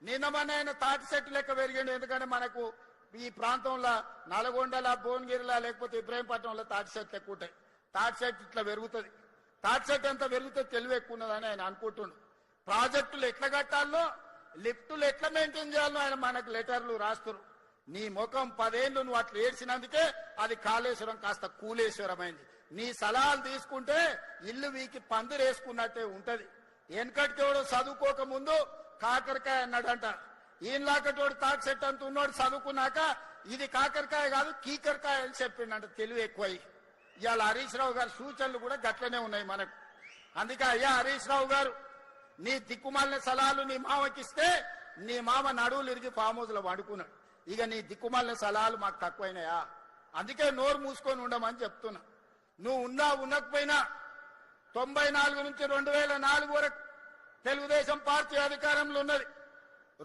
నిన్నమన్న ఆయన తాటి చెట్టు లెక్క పెరిగిండు. ఎందుకంటే మనకు ఈ ప్రాంతంలో నల్గొండల, భువనగిరిలా లేకపోతే ఇబ్రాహీంపట్నంలో తాటి చెట్లు ఎక్కువ ఉంటాయి. తాటి చెట్టు ఇట్లా పెరుగుతుంది. తాటి చెట్టు ఎంత పెరుగుతుంది తెలివి ఎక్కువ ఉన్నదని ఆయన అనుకుంటుండు. ప్రాజెక్టులు ఎట్లా కట్టాలో, లిఫ్టులు ఎట్లా మెయింటైన్ చేయాలో ఆయన మనకు లెటర్లు రాస్తున్నారు. నీ ముఖం 10 ఏళ్ళు నువ్వు అట్లా ఏడ్చినందుకే అది కాళేశ్వరం కాస్త కూలేశ్వరం అయింది. నీ సలహాలు తీసుకుంటే ఇల్లు వీకి పందిరేసుకున్నట్టే ఉంటది. వెనకటికేవాడు చదువుకోక ముందు కాకరకాయ అన్నాడంట. ఈయనలాకటోడు తాటి చెట్టు అంత ఉన్నోడు చదువుకున్నాక ఇది కాకరకాయ కాదు కీకరకాయ అని చెప్పిండంట. తెలివి ఎక్కువై ఇవాళ హరీష్ రావు గారి సూచనలు కూడా గట్లనే ఉన్నాయి మనకు. అందుకే అయ్యా హరీష్ రావు గారు, నీ దిక్కుమాలిన సలహాలు నీ మామకిస్తే నీ మామ నడువులు ఇరిగి ఫామ్ హౌస్ లో వండుకున్నాడు. ఇక నీ దిక్కుమాలిన సలహాలు మాకు తక్కువైనాయా? అందుకే నోరు మూసుకొని ఉండమని చెప్తున్నా. నువ్వు ఉండకపోయినా 94 నుంచి 2004 వరకు తెలుగుదేశం పార్టీ అధికారంలో ఉన్నది.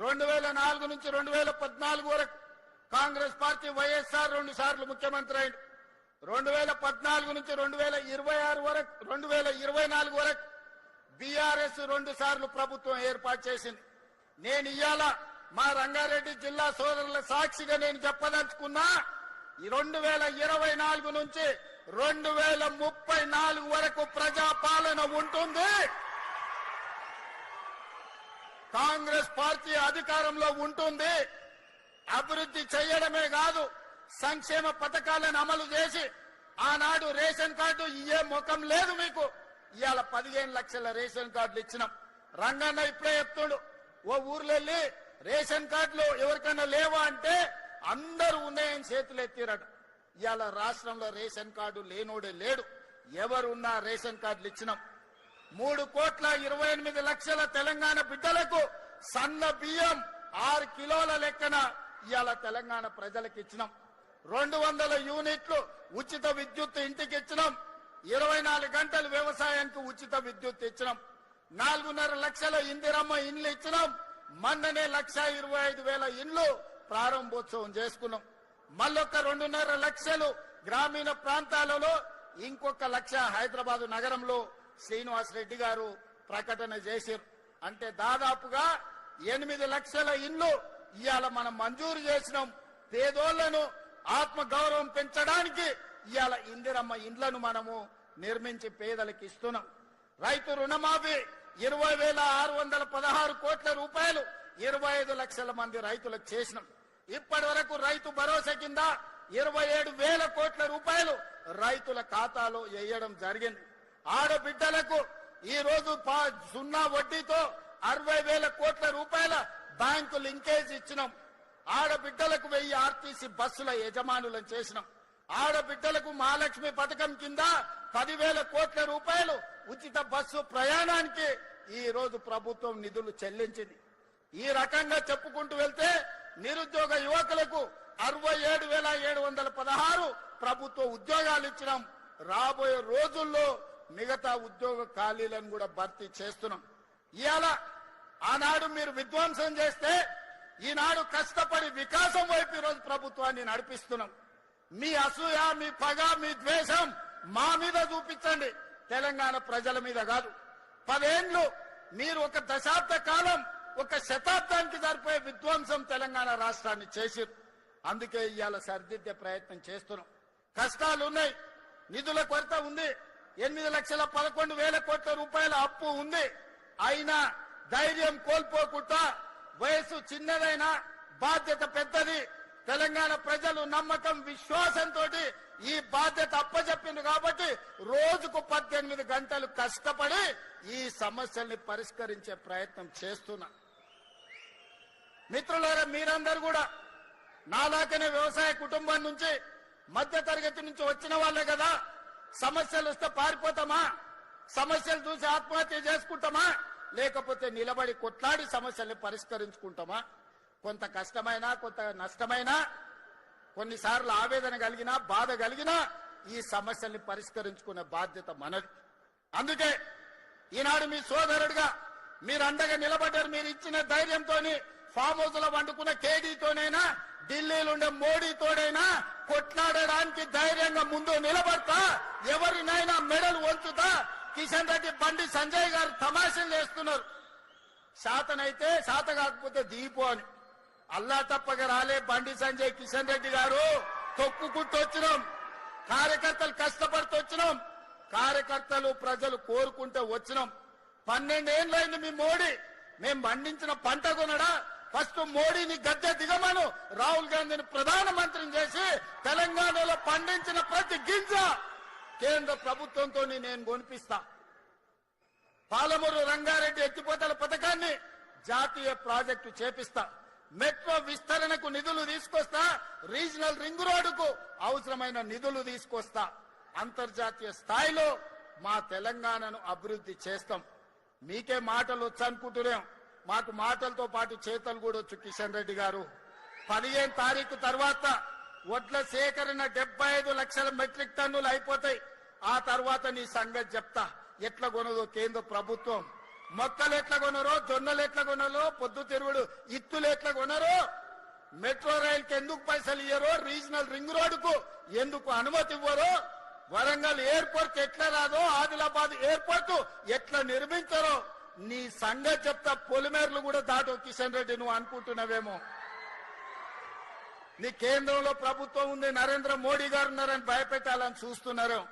2004 నుంచి 2014 వరకు కాంగ్రెస్ పార్టీ వైఎస్ఆర్ 2 సార్లు ముఖ్యమంత్రి అయింది. 2014 నుంచి 2024 వరకు బీఆర్ఎస్ 2 సార్లు ప్రభుత్వం ఏర్పాటు చేసింది. నేను ఇవాళ మా రంగారెడ్డి జిల్లా సోదరుల సాక్షిగా నేను చెప్పదలుచుకున్నా, 2024 నుంచి 2034 వరకు ప్రజాపాలన ఉంటుంది. కాంగ్రెస్ పార్టీ అధికారంలో ఉంటుంది. అభివృద్ధి చేయడమే కాదు, సంక్షేమ పథకాలను అమలు చేసి ఆనాడు రేషన్ కార్డు ఇయ్యే ముఖం లేదు మీకు. ఇవాళ 15 లక్షల రేషన్ కార్డులు ఇచ్చినాం. రంగన్న ఇప్పుడే చెప్తుడు, ఓ ఊర్లో వెళ్ళి రేషన్ కార్డులు ఎవరికైనా లేవా అంటే అందరూ ఉన్నాయని చేతులు ఎత్తిరట. ఇవాళ రాష్ట్రంలో రేషన్ కార్డు లేనోడే లేడు. ఎవరున్నా రేషన్ కార్డులు ఇచ్చినాం. 3,28,00,000 తెలంగాణ బిడ్డలకు సన్న బియ్యం 6 కిలోల లెక్కన ఇవాళ తెలంగాణ ప్రజలకు ఇచ్చినాం. 200 యూనిట్లు ఉచిత విద్యుత్ ఇంటికి ఇచ్చినాం. 24 గంటలు వ్యవసాయానికి ఉచిత విద్యుత్ ఇచ్చినాం. 4.5 లక్షల ఇందిరమ్మ ఇండ్లు ఇచ్చినాం. మొన్ననే 1,25,000 ఇండ్లు ప్రారంభోత్సవం చేసుకున్నాం. మళ్ళొక్క 2.5 లక్షలు గ్రామీణ ప్రాంతాలలో, ఇంకొక 1 లక్ష హైదరాబాద్ నగరంలో శ్రీనివాస్ రెడ్డి గారు ప్రకటన చేశారు. అంటే దాదాపుగా 8 లక్షల ఇండ్లు ఇవాళ మనం మంజూరు చేసినాం. పేదోళ్లను ఆత్మ గౌరవం పెంచడానికి ఇవాళ ఇందిరమ్మ ఇండ్లను మనము నిర్మించి పేదలకు ఇస్తున్నాం. రైతు రుణమాఫీ 20,616 కోట్ల రూపాయలు 25 లక్షల మంది రైతులకు చేసినాం. ఇప్పటి వరకు రైతు భరోసా కింద 27,000 కోట్ల రూపాయలు రైతుల ఖాతాలో వేయడం జరిగింది. ఆడబిడ్డలకు ఈ రోజు 0 వడ్డీతో 60,000 కోట్ల రూపాయల బ్యాంకు లింకేజ్ ఇచ్చినాం. ఆడబిడ్డలకు 1000 ఆర్టీసీ బస్సుల యజమానులను చేసినాం. ఆడబిడ్డలకు మహాలక్ష్మి పథకం కింద 10,000 కోట్ల రూపాయలు ఉచిత బస్సు ప్రయాణానికి ఈ రోజు ప్రభుత్వం నిధులు చెల్లించింది. ఈ రకంగా చెప్పుకుంటూ వెళ్తే నిరుద్యోగ యువకులకు 67,716 ప్రభుత్వ ఉద్యోగాలు ఇచ్చినాం. రాబోయే రోజుల్లో మిగతా ఉద్యోగ ఖాళీలను కూడా భర్తీ చేస్తున్నాం. ఇవాళ ఆనాడు మీరు విధ్వంసం చేస్తే ఈనాడు కష్టపడి వికాసం వైపు ఈరోజు ప్రభుత్వాన్ని నడిపిస్తున్నాం. మీ అసూయ, మీ పగ, మీ ద్వేషం మా మీద చూపించండి, తెలంగాణ ప్రజల మీద కాదు. 10 ఏళ్లు మీరు ఒక దశాబ్ద కాలం, ఒక శతాబ్దానికి సరిపోయే విధ్వంసం తెలంగాణ రాష్ట్రాన్ని చేసిరు. అందుకే ఇవాళ సరిదిద్దే ప్రయత్నం చేస్తున్నాం. కష్టాలు ఉన్నాయి, నిధుల కొరత ఉంది, 8,11,000 కోట్ల రూపాయల అప్పు ఉంది. అయినా ధైర్యం కోల్పోకుండా, వయసు చిన్నదైనా బాధ్యత పెద్దది, తెలంగాణ ప్రజలు నమ్మకం, విశ్వాసంతో ఈ బాధ్యత అప్పచెప్పింది కాబట్టి రోజుకు 18 గంటలు కష్టపడి ఈ సమస్యల్ని పరిష్కరించే ప్రయత్నం చేస్తున్నా. మిత్రులారా, మీరందరూ కూడా నాలాకనే వ్యవసాయ కుటుంబం నుంచి, మధ్య తరగతి నుంచి వచ్చిన వాళ్ళే కదా. సమస్యలు వస్తే పారిపోతామా? సమస్యలు చూసి ఆత్మహత్య చేసుకుంటామా? లేకపోతే నిలబడి కొట్లాడి సమస్యల్ని పరిష్కరించుకుంటామా? కొంత కష్టమైనా, కొంత నష్టమైనా, కొన్నిసార్లు ఆవేదన కలిగినా, బాధ కలిగినా ఈ సమస్యల్ని పరిష్కరించుకునే బాధ్యత మనది. అందుకే ఈనాడు మీ సోదరుడిగా మీరు అండగా నిలబడ్డారు. మీరు ఇచ్చిన ధైర్యంతో ఫామ్ హౌస్ లో వండుకున్న కేడీతోనైనా, ఢిల్లీలుండే మోడీతోనైనా కొట్లాడడానికి ధైర్యంగా ముందు నిలబడతా, ఎవరినైనా మెడలు వంచుతా. కిషన్ రెడ్డి, బండి సంజయ్ గారు తమాషలు చేస్తున్నారు. శాతనైతే శాత కాకపోతే దీపో అని. అల్లా తప్పగా రాలే బండి సంజయ్ కిషన్ రెడ్డి గారు. తొక్కుకుంటూ వచ్చినాం, కార్యకర్తలు కష్టపడుతూ వచ్చినాం, కార్యకర్తలు ప్రజలు కోరుకుంటే వచ్చినాం. 12 ఏళ్ళైంది మీ మోడీ. మేం పండించిన పంట కొనడా? ఫస్ట్ మోడీని గద్దె దిగమను, రాహుల్ గాంధీని ప్రధానమంత్రిని చేసి తెలంగాణలో పండించిన ప్రతి గింజ కేంద్ర ప్రభుత్వంతో నేను కొనిపిస్తా. పాలమూరు రంగారెడ్డి ఎత్తిపోతల పథకాన్ని జాతీయ ప్రాజెక్టు చేపిస్తా. మెట్రో విస్తరణకు నిధులు తీసుకొస్తా. రీజనల్ రింగ్ రోడ్డుకు అవసరమైన నిధులు తీసుకొస్తా. అంతర్జాతీయ స్థాయిలో మా తెలంగాణను అభివృద్ధి చేస్తాం. మీకే మాటలు వచ్చనుకుంటున్నాం, మాకు మాటలతో పాటు చేతలు కూడా వచ్చు. కిషన్ రెడ్డి గారు 15 తారీఖు తర్వాత వడ్ల సేకరణ 75 లక్షల మెట్రిక్ టన్నులు అయిపోతాయి. ఆ తర్వాత నీ సంగతి చెప్తా. ఎట్లా కొనదో కేంద్ర ప్రభుత్వం, మొక్కలు ఎట్లా కొనరో, జొన్నలు ఎట్లా కొనరో, పొద్దుతిరుగుడు ఇత్తులు ఎట్లా కొనరో, మెట్రో రైలుకి ఎందుకు పైసలు ఇయ్యరో, రీజనల్ రింగ్ రోడ్డుకు ఎందుకు అనుమతి ఇవ్వరో, వరంగల్ ఎయిర్పోర్ట్ ఎట్లా రాదో, ఆదిలాబాద్ ఎయిర్పోర్ట్ ఎట్లా నిర్మించారో నీ సంగతి చెప్తా. పొలిమేర్లు కూడా దాటో కిషన్ రెడ్డి నువ్వు అనుకుంటున్నావేమో. నీ కేంద్రంలో ప్రభుత్వం ఉంది, నరేంద్ర మోడీ గారు ఉన్నారని భయపెట్టాలని చూస్తున్నారు.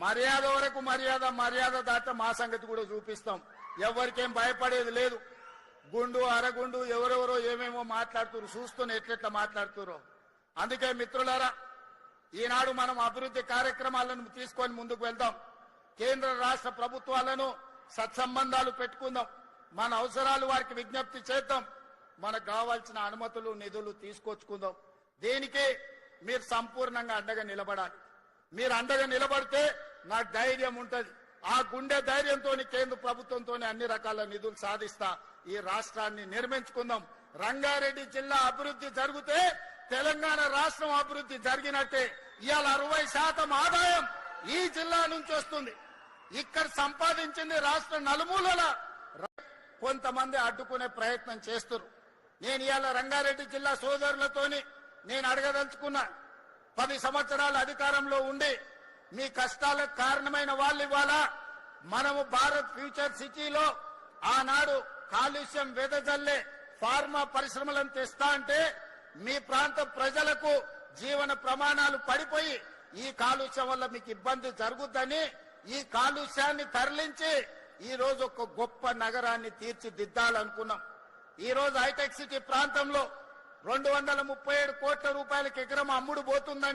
మర్యాద వరకు మర్యాద దాట మా సంగతి కూడా చూపిస్తాం. ఎవరికేం భయపడేది లేదు. గుండు అరగుండు ఎవరెవరో ఏమేమో మాట్లాడుతున్నారు, చూస్తూనే ఎట్లెట్లా మాట్లాడుతున్నారు. అందుకే మిత్రులారా, ఈనాడు మనం అభివృద్ధి కార్యక్రమాలను తీసుకొని ముందుకు వెళ్దాం. కేంద్ర రాష్ట్ర ప్రభుత్వాలను సత్సంబంధాలు పెట్టుకుందాం. మన అవసరాలు వారికి విజ్ఞప్తి చేద్దాం. మనకు కావాల్సిన అనుమతులు నిధులు తీసుకొచ్చుకుందాం. దీనికి మీరు సంపూర్ణంగా అండగా నిలబడాలి. మీరు అండగా నిలబడితే నాకు ధైర్యం ఉంటది. ఆ గుండె ధైర్యంతో కేంద్ర ప్రభుత్వంతో అన్ని రకాల నిధులు సాధిస్తా. ఈ రాష్ట్రాన్ని నిర్మించుకుందాం. రంగారెడ్డి జిల్లా అభివృద్ధి జరిగితే తెలంగాణ రాష్ట్రం అభివృద్ధి జరిగినట్టే. ఇవాళ 60% ఆదాయం ఈ జిల్లా నుంచి వస్తుంది. ఇక్కడ సంపాదించింది రాష్ట్ర నలుమూలల కొంతమంది అడ్డుకునే ప్రయత్నం చేస్తున్నారు. నేను ఇవాళ రంగారెడ్డి జిల్లా సోదరులతోని నేను అడగదలుచుకున్నా, 10 సంవత్సరాల అధికారంలో ఉండి మీ కష్టాలకు కారణమైన వాళ్ళు ఇవాళ మనము భారత్ ఫ్యూచర్ సిటీలో ఆనాడు కాలుష్యం వెదజల్లే ఫార్మా పరిశ్రమలను తెస్తా అంటే మీ ప్రాంత ప్రజలకు జీవన ప్రమాణాలు పడిపోయి ఈ కాలుష్యం వల్ల మీకు ఇబ్బంది జరుగుద్దని ఈ కాలుష్యాన్ని తరలించి ఈ రోజు ఒక గొప్ప నగరాన్ని తీర్చిదిద్దాలనుకున్నాం. ఈ రోజు హైటెక్ సిటీ ప్రాంతంలో 237 కోట్ల రూపాయలకి ఎకరం అమ్ముడు పోతుందంటే